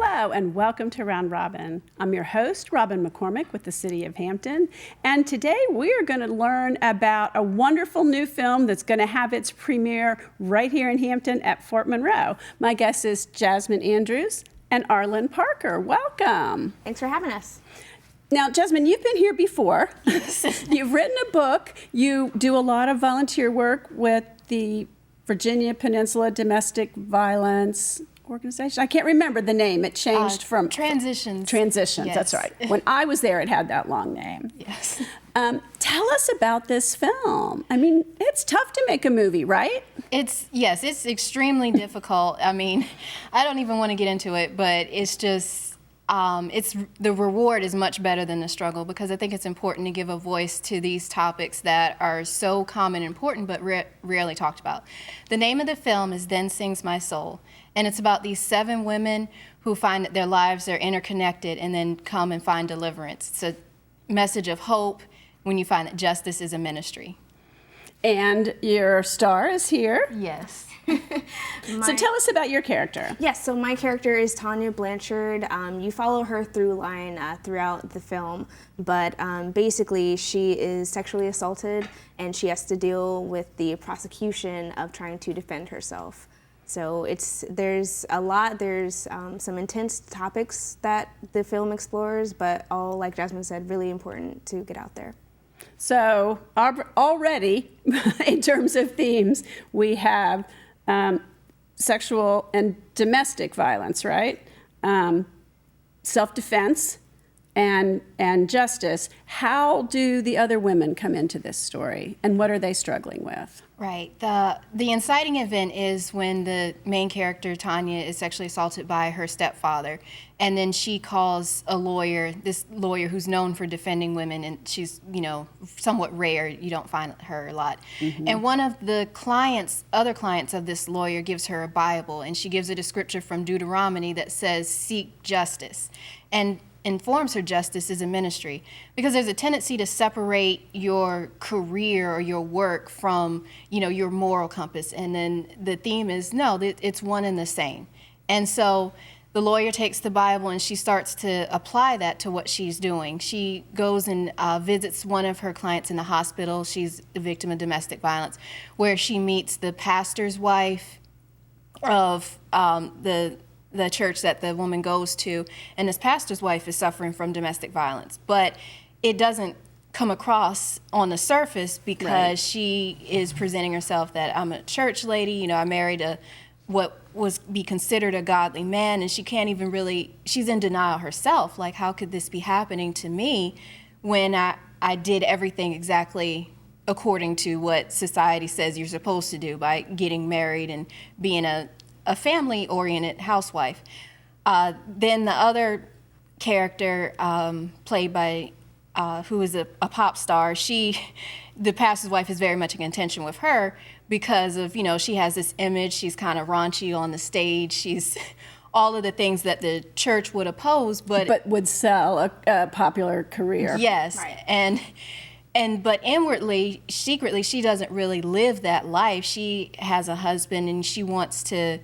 Hello and welcome to Round Robin. I'm your host, Robin McCormick with the City of Hampton, and today we are going to learn about a wonderful new film that's going to have its premiere right here in Hampton at Fort Monroe. My guest is Jasmine Andrews and Arlen Parker. Welcome. Thanks for having us. Now, Jasmine, you've been here before. You've written a book. You do a lot of volunteer work with the Virginia Peninsula Domestic Violence Organization. I can't remember the name. It changed from Transitions. Transitions, Yes. That's right. When I was there, it had that long name. Yes. Tell us about this film. I mean, it's tough to make a movie, right? It's extremely difficult. I mean, I don't even want to get into it, but it's just, the reward is much better than the struggle, because I think it's important to give a voice to these topics that are so common and important but rarely talked about. The name of the film is Then Sings My Soul, and it's about these 7 women who find that their lives are interconnected and then come and find deliverance. It's a message of hope when you find that justice is a ministry. And your star is here. Yes. So tell us about your character. Yes, so my character is Tanya Blanchard. You follow her through line throughout the film, but basically she is sexually assaulted and she has to deal with the prosecution of trying to defend herself. So there's a lot, there's some intense topics that the film explores, but all, like Jasmine said, really important to get out there. So already, in terms of themes, we have sexual and domestic violence, right? Self-defense and justice. How do the other women come into this story, and what are they struggling with? Right. The inciting event is when the main character, Tanya, is sexually assaulted by her stepfather, and then she calls a lawyer, this lawyer who's known for defending women, and she's, somewhat rare. You don't find her a lot. Mm-hmm. And one of the other clients of this lawyer gives her a Bible, and she gives it a scripture from Deuteronomy that says, "Seek justice," and informs her justice is a ministry, because there's a tendency to separate your career or your work from, your moral compass. And then the theme is, no, it's one and the same. And so the lawyer takes the Bible and she starts to apply that to what she's doing. She goes and visits one of her clients in the hospital. She's the victim of domestic violence, where she meets the pastor's wife of the church that the woman goes to, and this pastor's wife is suffering from domestic violence. But it doesn't come across on the surface, because right. She is presenting herself that I'm a church lady, I married what was be considered a godly man, and she can't even really, she's in denial herself. Like, how could this be happening to me when I did everything exactly according to what society says you're supposed to do by getting married and being a family-oriented housewife. Then the other character, played by, who is a pop star, the pastor's wife is very much in contention with her because of, she has this image, she's kind of raunchy on the stage, she's all of the things that the church would oppose, but would sell a popular career. Yes, right. But inwardly, secretly, she doesn't really live that life. She has a husband and she wants to,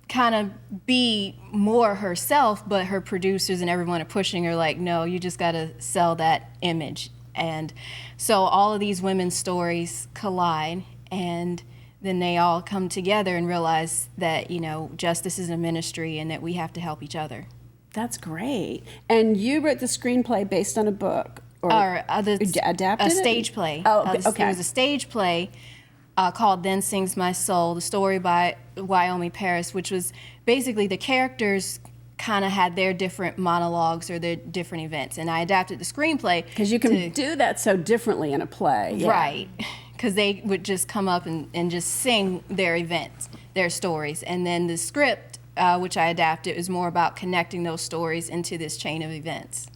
kind of be more herself, but her producers and everyone are pushing her like, no, you just got to sell that image. And so all of these women's stories collide, and then they all come together and realize that, justice is a ministry and that we have to help each other. That's great. And you wrote the screenplay based on a book? Adapted a stage play. Oh, okay. There was a stage play called Then Sings My Soul, the story by Wyoming Paris, which was basically the characters kind of had their different monologues or their different events. And I adapted the screenplay. Because you can do that so differently in a play. Yeah. Right. Because they would just come up and just sing their events, their stories. And then the script, which I adapted, is more about connecting those stories into this chain of events.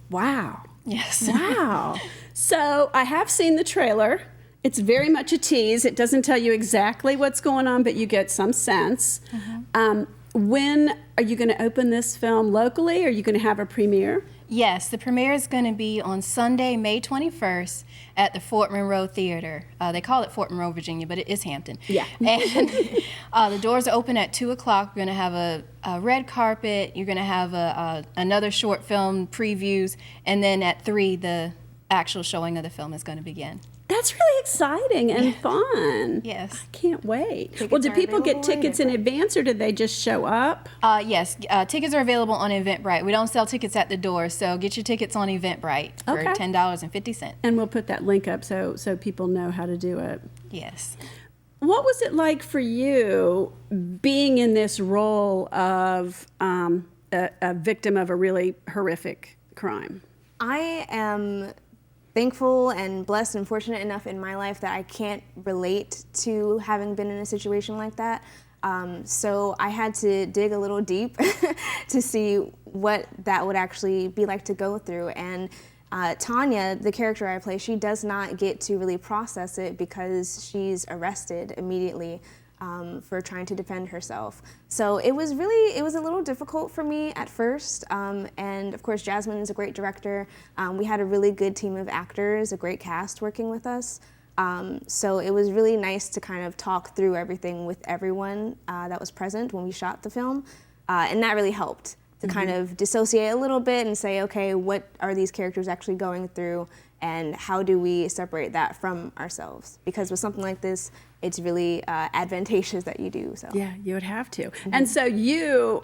Wow. Yes. Wow. So I have seen the trailer. It's very much a tease. It doesn't tell you exactly what's going on, but you get some sense. Mm-hmm. When are you going to open this film locally? Are you going to have a premiere? Yes, the premiere is going to be on Sunday, May 21st at the Fort Monroe Theater. They call it Fort Monroe, Virginia, but it is Hampton. Yeah. And the doors are open at 2 o'clock. We're going to have a red carpet. You're going to have another short film previews. And then at 3, the actual showing of the film is going to begin. That's really exciting and fun. Yes. I can't wait. Tickets Well, do are people get available tickets in advance, or do they just show up? Yes, tickets are available on Eventbrite. We don't sell tickets at the door, so get your tickets on Eventbrite for Okay. $10.50. And we'll put that link up so people know how to do it. Yes. What was it like for you being in this role of a victim of a really horrific crime? I am thankful and blessed and fortunate enough in my life that I can't relate to having been in a situation like that. So I had to dig a little deep to see what that would actually be like to go through. And Tanya, the character I play, she does not get to really process it because she's arrested immediately for trying to defend herself. So it was a little difficult for me at first. And of course, Jasmine is a great director. We had a really good team of actors, a great cast working with us. So it was really nice to kind of talk through everything with everyone that was present when we shot the film. And that really helped to kind of dissociate a little bit and say, okay, what are these characters actually going through, and how do we separate that from ourselves? Because with something like this, it's really advantageous that you do so. Yeah, you would have to. And so you're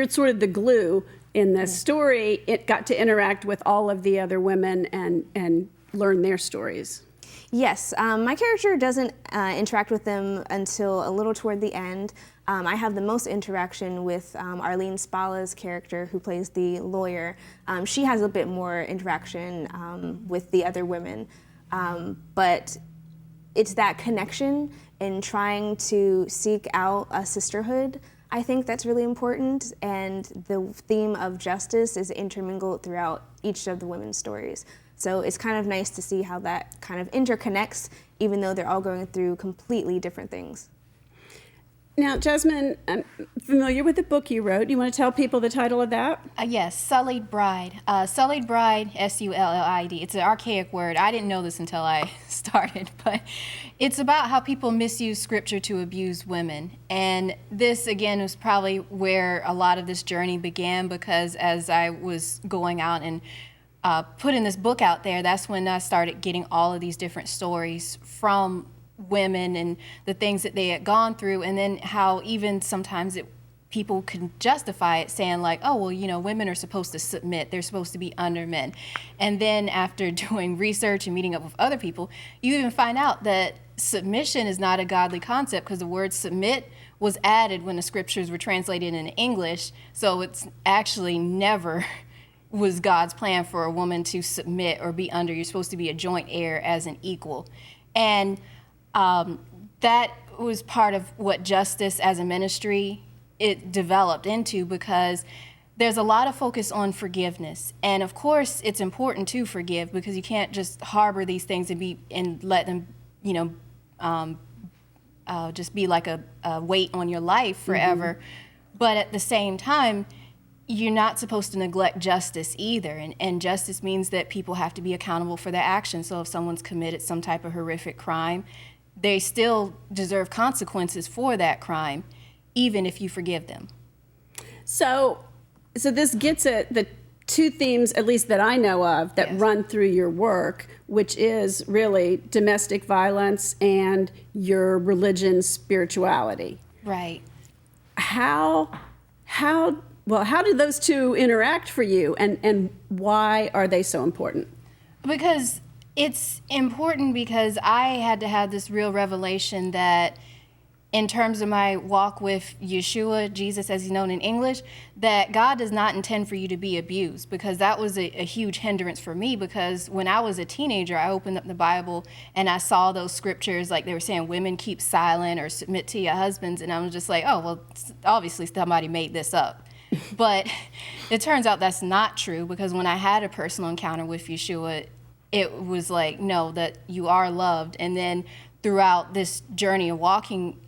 sort of the glue in this story. It got to interact with all of the other women and learn their stories. Yes, my character doesn't interact with them until a little toward the end. I have the most interaction with Arlene Spala's character, who plays the lawyer. She has a bit more interaction with the other women. But it's that connection in trying to seek out a sisterhood, I think that's really important. And the theme of justice is intermingled throughout each of the women's stories. So it's kind of nice to see how that kind of interconnects, even though they're all going through completely different things. Now, Jasmine, I'm familiar with the book you wrote. You want to tell people the title of that? Yes, Sullied Bride. Sullied Bride, S-U-L-L-I-D. It's an archaic word. I didn't know this until I started, but it's about how people misuse scripture to abuse women. And this, again, was probably where a lot of this journey began, because as I was going out and putting this book out there, that's when I started getting all of these different stories from women and the things that they had gone through, and then how even sometimes people can justify it, saying like, oh, well, women are supposed to submit, they're supposed to be under men. And then after doing research and meeting up with other people, you even find out that submission is not a godly concept, because the word submit was added when the scriptures were translated into English, so it's actually never was God's plan for a woman to submit or be under. You're supposed to be a joint heir as an equal. And that was part of what Justice as a ministry it developed into, because there's a lot of focus on forgiveness. And of course, it's important to forgive, because you can't just harbor these things and let them, just be like a weight on your life forever. Mm-hmm. But at the same time, you're not supposed to neglect justice either. And justice means that people have to be accountable for their actions. So if someone's committed some type of horrific crime, they still deserve consequences for that crime, even if you forgive them. So this gets at the two themes, at least that I know of, that Yes. run through your work, which is really domestic violence and your religion's spirituality. Right. How do those two interact for you, and why are they so important? Because it's important, because I had to have this real revelation that in terms of my walk with Yeshua, Jesus as he's known in English, that God does not intend for you to be abused, because that was a huge hindrance for me. Because when I was a teenager, I opened up the Bible and I saw those scriptures, like they were saying women keep silent or submit to your husbands, and I was just like, oh, well, obviously somebody made this up. But it turns out that's not true, because when I had a personal encounter with Yeshua, it was like, no, that you are loved. And then throughout this journey of walking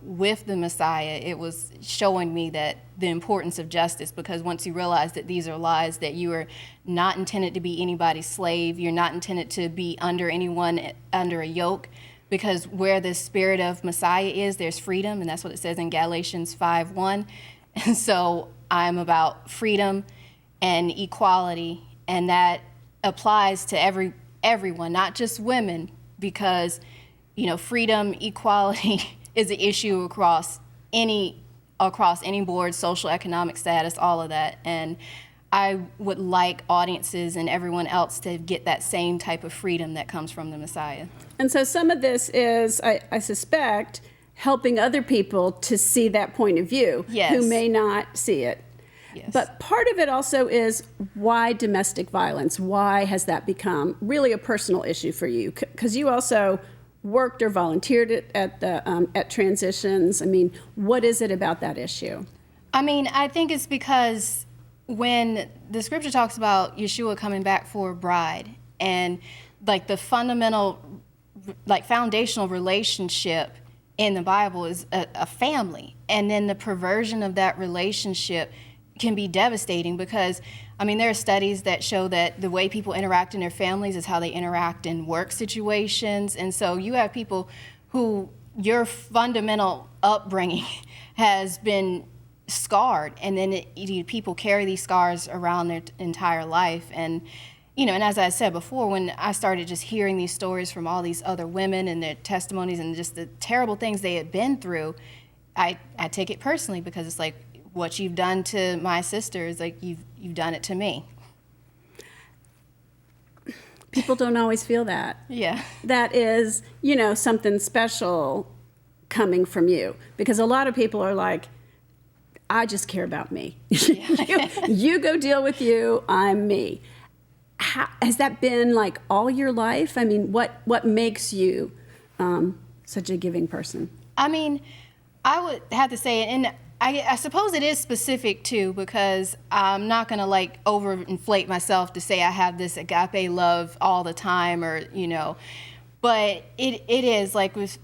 with the Messiah, it was showing me that the importance of justice, because once you realize that these are lies, that you are not intended to be anybody's slave, you're not intended to be under anyone, under a yoke, because where the spirit of Messiah is, there's freedom, and that's what it says in Galatians 5:1. And so I'm about freedom and equality, and that applies to everyone, not just women, because freedom, equality is an issue across any board, social, economic status, all of that. And I would like audiences and everyone else to get that same type of freedom that comes from the Messiah. And so some of this is, I suspect, helping other people to see that point of view, Yes. who may not see it. Yes. But part of it also is, why domestic violence? Why has that become really a personal issue for you? Because you also worked or volunteered at Transitions. I mean, what is it about that issue? I mean, I think it's because when the scripture talks about Yeshua coming back for a bride, and like the fundamental, like foundational relationship in the Bible is a family. And then the perversion of that relationship can be devastating, because I mean, there are studies that show that the way people interact in their families is how they interact in work situations. And so you have people who your fundamental upbringing has been scarred, and then people carry these scars around their entire life. And and as I said before, when I started just hearing these stories from all these other women and their testimonies and just the terrible things they had been through, I take it personally, because it's like, what you've done to my sister is like you've done it to me. People don't always feel that. Yeah. That is, something special coming from you. Because a lot of people are like, I just care about me. You go deal with you, I'm me. Has that been like all your life? I mean, what makes you such a giving person? I mean, I would have to say, and I suppose it is specific too, because I'm not gonna like overinflate myself to say I have this agape love all the time, or but it is like with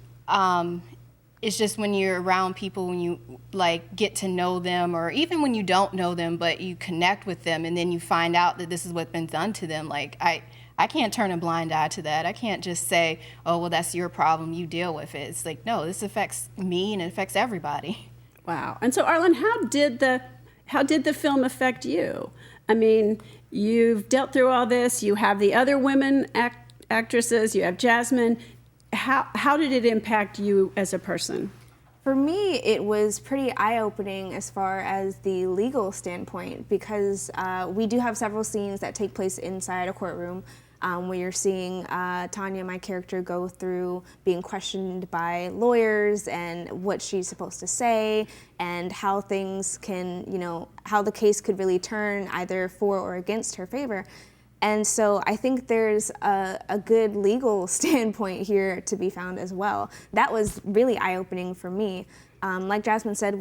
it's just when you're around people, when you like get to know them, or even when you don't know them but you connect with them, and then you find out that this is what's been done to them. Like I can't turn a blind eye to that. I can't just say, oh well, that's your problem, you deal with it. It's like, no, this affects me and it affects everybody. Wow. And so, Arlen, how did the film affect you? I mean, you've dealt through all this. You have the other women actresses. You have Jasmine. How did it impact you as a person? For me, it was pretty eye-opening as far as the legal standpoint, because we do have several scenes that take place inside a courtroom, where you're seeing Tanya, my character, go through being questioned by lawyers and what she's supposed to say, and how things can, how the case could really turn either for or against her favor. And so I think there's a good legal standpoint here to be found as well. That was really eye-opening for me. Like Jasmine said,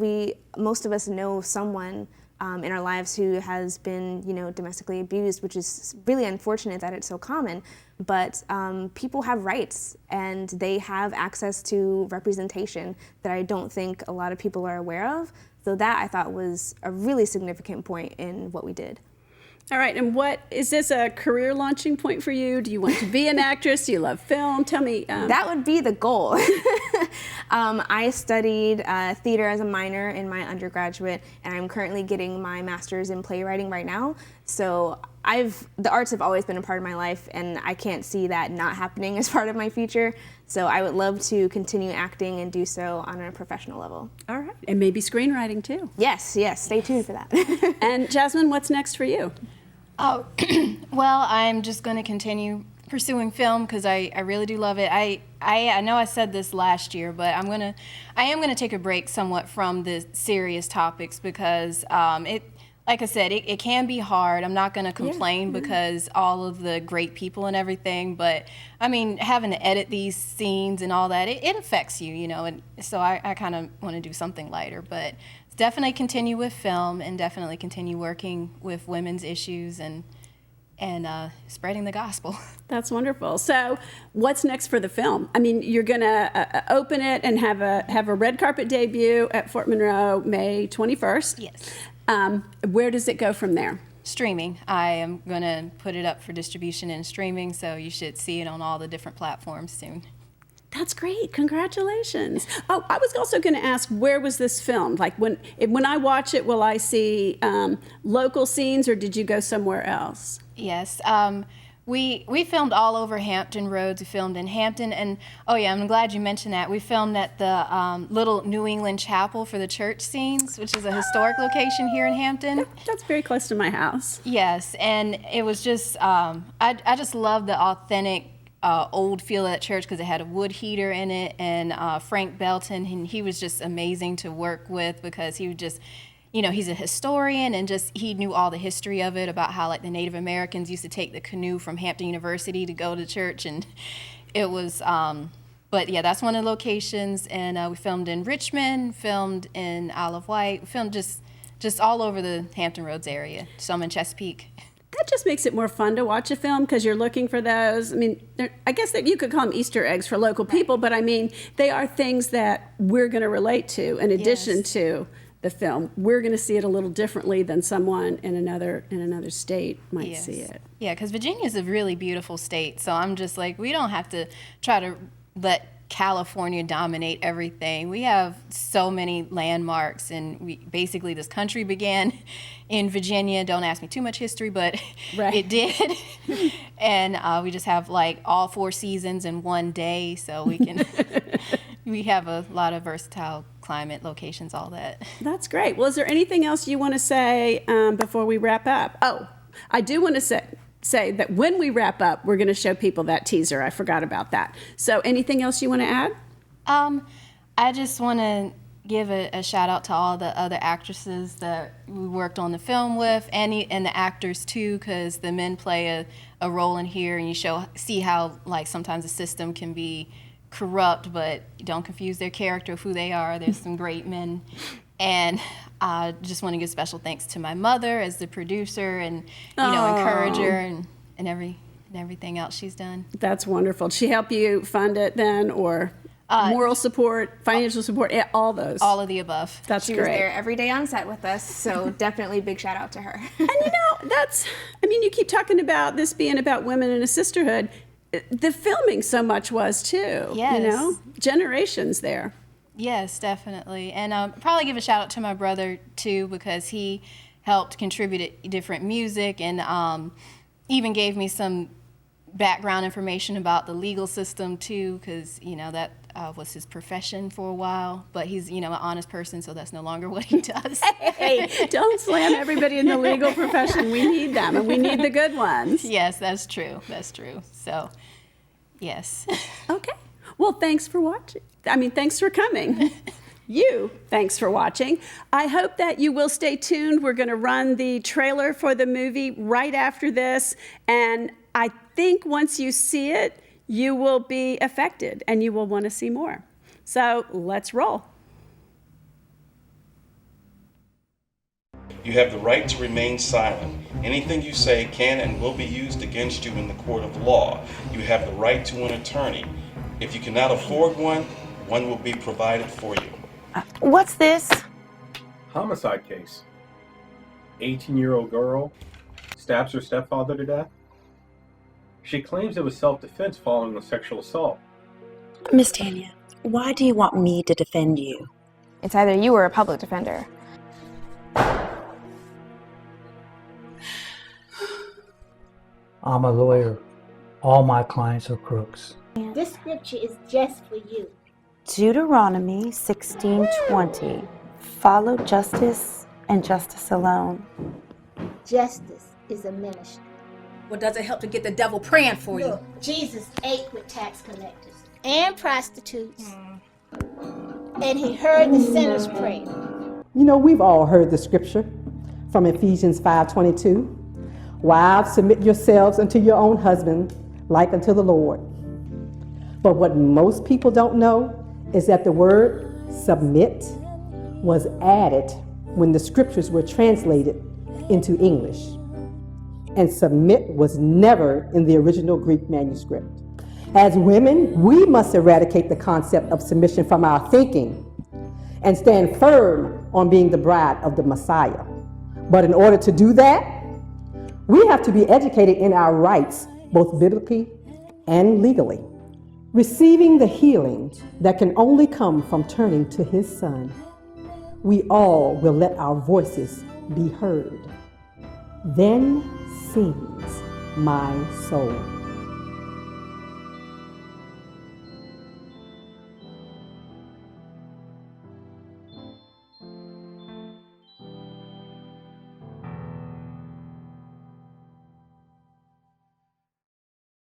most of us know someone in our lives who has been, domestically abused, which is really unfortunate that it's so common. But people have rights, and they have access to representation that I don't think a lot of people are aware of. So that, I thought, was a really significant point in what we did. All right, and is this a career launching point for you? Do you want to be an actress? Do you love film? Tell me. That would be the goal. I studied theater as a minor in my undergraduate, and I'm currently getting my master's in playwriting right now. So the arts have always been a part of my life, and I can't see that not happening as part of my future. So I would love to continue acting and do so on a professional level. All right, and maybe screenwriting too. Yes, stay tuned for that. And Jasmine, what's next for you? Oh, well, I'm just going to continue pursuing film, because I really do love it. I know I said this last year, but I am gonna take a break somewhat from the serious topics, because like I said, it can be hard. I'm not going to complain because all of the great people and everything, but I mean, having to edit these scenes and all that, it affects you, and so I kind of want to do something lighter, but definitely continue with film, and definitely continue working with women's issues, and spreading the gospel. That's wonderful. So, what's next for the film? I mean, you're going to open it and have a red carpet debut at Fort Monroe May 21st. Yes. Where does it go from there? Streaming. I am going to put it up for distribution and streaming, so you should see it on all the different platforms soon. That's great. Congratulations. Oh, I was also going to ask, where was this filmed? Like, when I watch it, will I see local scenes, or did you go somewhere else? Yes. We filmed all over Hampton Roads. We filmed in Hampton, and oh yeah, I'm glad you mentioned that. We filmed at the little New England chapel for the church scenes, which is a historic location here in Hampton. That's very close to my house. Yes, and it was just, I just love the authentic old feel of that church because it had a wood heater in it, and Frank Belton, and he was just amazing to work with because he would just, he's a historian, and just he knew all the history of it, about how like the Native Americans used to take the canoe from Hampton University to go to church, and it was, but yeah, that's one of the locations, and we filmed in Richmond, filmed in Isle of Wight, filmed just all over the Hampton Roads area, some in Chesapeake. That just makes it more fun to watch a film because you're looking for those. I mean, I guess that you could call them Easter eggs for local people, but I mean, they are things that we're going to relate to in addition to the film. We're going to see it a little differently than someone in another state might see it. Yeah, because Virginia is a really beautiful state, so I'm just like, we don't have to try to let California dominate everything. We have so many landmarks, and basically this country began in Virginia. Don't ask me too much history, but it did. And we just have like all 4 seasons in one day, so we have a lot of versatile climate, locations, all that. That's great. Well, is there anything else you want to say before we wrap up? Oh, I do want to say that when we wrap up, we're going to show people that teaser. I forgot about that. So anything else you want to add? I just want to give a shout out to all the other actresses that we worked on the film with, and the actors too, because the men play a role in here, and you see how like sometimes the system can be corrupt, but don't confuse their character of who they are. There's some great men. And I just want to give special thanks to my mother as the producer and encourager and everything else she's done. That's wonderful. Did she help you fund it then, or moral support, financial support, all those? All of the above. That's great. She was there every day on set with us, so definitely big shout out to her. And you keep talking about this being about women in a sisterhood. The filming so much was too. Yes. Generations there. Yes, definitely. And probably give a shout out to my brother too, because he helped contribute different music, and even gave me some background information about the legal system too, because that was his profession for a while. But he's an honest person, so that's no longer what he does. Hey, don't slam everybody in the legal profession. We need them, and we need the good ones. Yes, that's true. That's true. So, yes. Okay. Well, thanks for watching. Thanks for coming. Thanks for watching. I hope that you will stay tuned. We're going to run the trailer for the movie right after this, and I think once you see it, you will be affected and you will want to see more. So let's roll. You have the right to remain silent. Anything you say can and will be used against you in the court of law. You have the right to an attorney. If you cannot afford one, one will be provided for you. What's this? Homicide case. 18-year-old girl stabs her stepfather to death. She claims it was self-defense following a sexual assault. Miss Tanya, why do you want me to defend you? It's either you or a public defender. I'm a lawyer. All my clients are crooks. This scripture is just for you. Deuteronomy 16:20. Follow justice and justice alone. Justice is a ministry. Well, does it help to get the devil praying for you? Look, Jesus ate with tax collectors and prostitutes. And he heard the sinners pray. We've all heard the scripture from Ephesians 5:22. Wives, submit yourselves unto your own husband, like unto the Lord. But what most people don't know is that the word submit was added when the scriptures were translated into English. and submit was never in the original Greek manuscript. As women, we must eradicate the concept of submission from our thinking and stand firm on being the bride of the Messiah. But in order to do that, we have to be educated in our rights, both biblically and legally, receiving the healing that can only come from turning to His Son. We all will let our voices be heard. Then sings my soul.